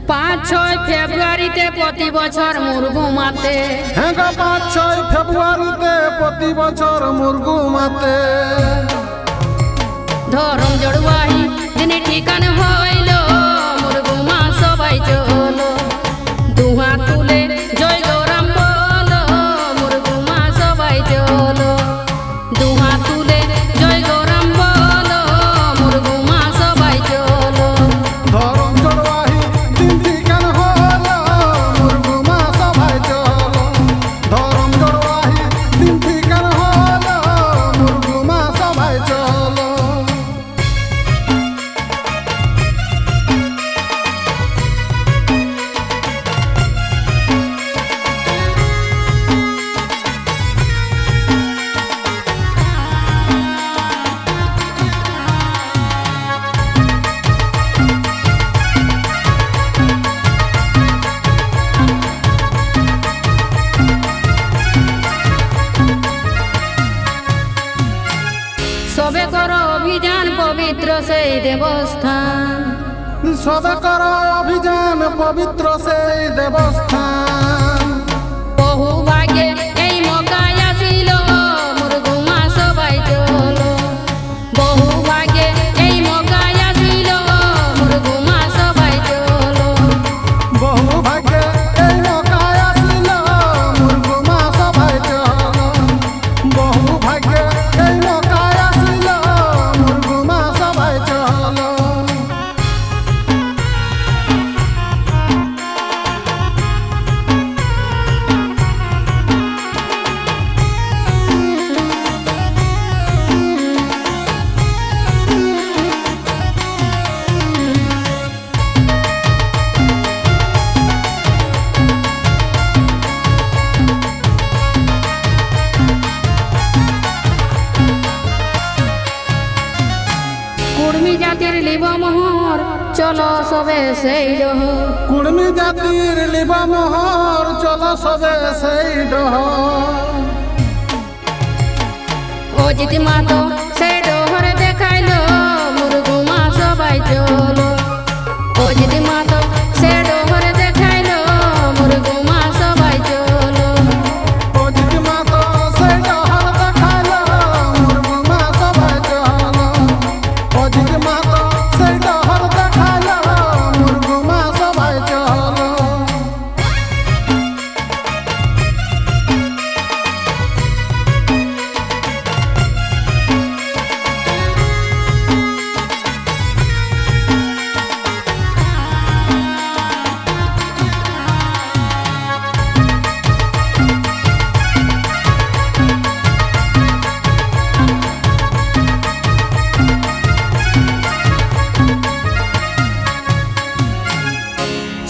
5-6 ফেব্রুয়ারিতে প্রতি বছর মুরগু মাতে। হ্যাঁ গো 5-6 ফেব্রুয়ারিতে প্রতি বছর মুরগু মাতে। ধরম জড়বাহি যিনি ঠিকান হইল মুরগু মা সবাই চলো দুহা তুলে জয় গৌরাম বলো মুরগু মা সবাই চলো দুহা তুলে জয় গৌরাম বলো মুরগু মা সবাই চলো। ধরম জড়বাহি দিন ঠিকান হলো মুরগু মা সবাই চলো। ধরম জড়বাহি দিন ঠিকান হলো মুরগু মা সবাই চলো। সবে করো অভিযান পবিত্র সেই দেবস্থান। সবে কর অভিযান পবিত্র সেই দেবস্থান। বহু ভাগ্যে এই মকায় আসিল মুরগু মা সবাই চলো বহু ভাগ্যে এই মকায় আসিল মুরগু মা সবাই চলো। বহু ভাগ্যে এই মকায় আসিল মুরগু মা সবাই চলো। বহু ভাগ্যে এই মকায় আসিল মুরগু মা সবাই চলো। কুর্মী জাতির লিব মোহর চলো সবে সেই ডহর। কুর্মী জাতির লিব মোহর চলো সবে সেই ডহর। অজিত মাতো সেই ডহর দেখাইলো মুরগু মা সবাই চলো অজিত মাতো সেই ডহর দেখাইলো মুরগু মা সবাই চলো। অজিত মাতো সেই ডহর দেখাইলো মুরগু মা সবাই চলো। অজিত মাতো সেই ডহর দেখাইলো মুরগু মা সবাই চলো।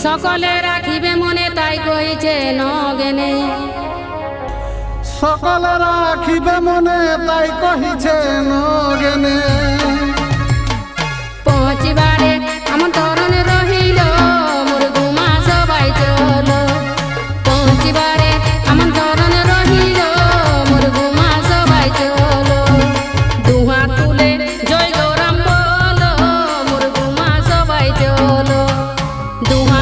সকলে রাখিবে মনে তাই কইছে নগেনে। সকলে রাখিবে মনে তাই কহিছে নগেনে। পৌঁছিবারে আমন্ত্রণ রহিল মুরগু মা সবাই চলো পৌঁছিবারে আমন্ত্রণ রহিল মুরগু মা সবাই চলো দুহা তুলে জয় গৌরাম বলো মুরগু মা সবাই চলো দুহা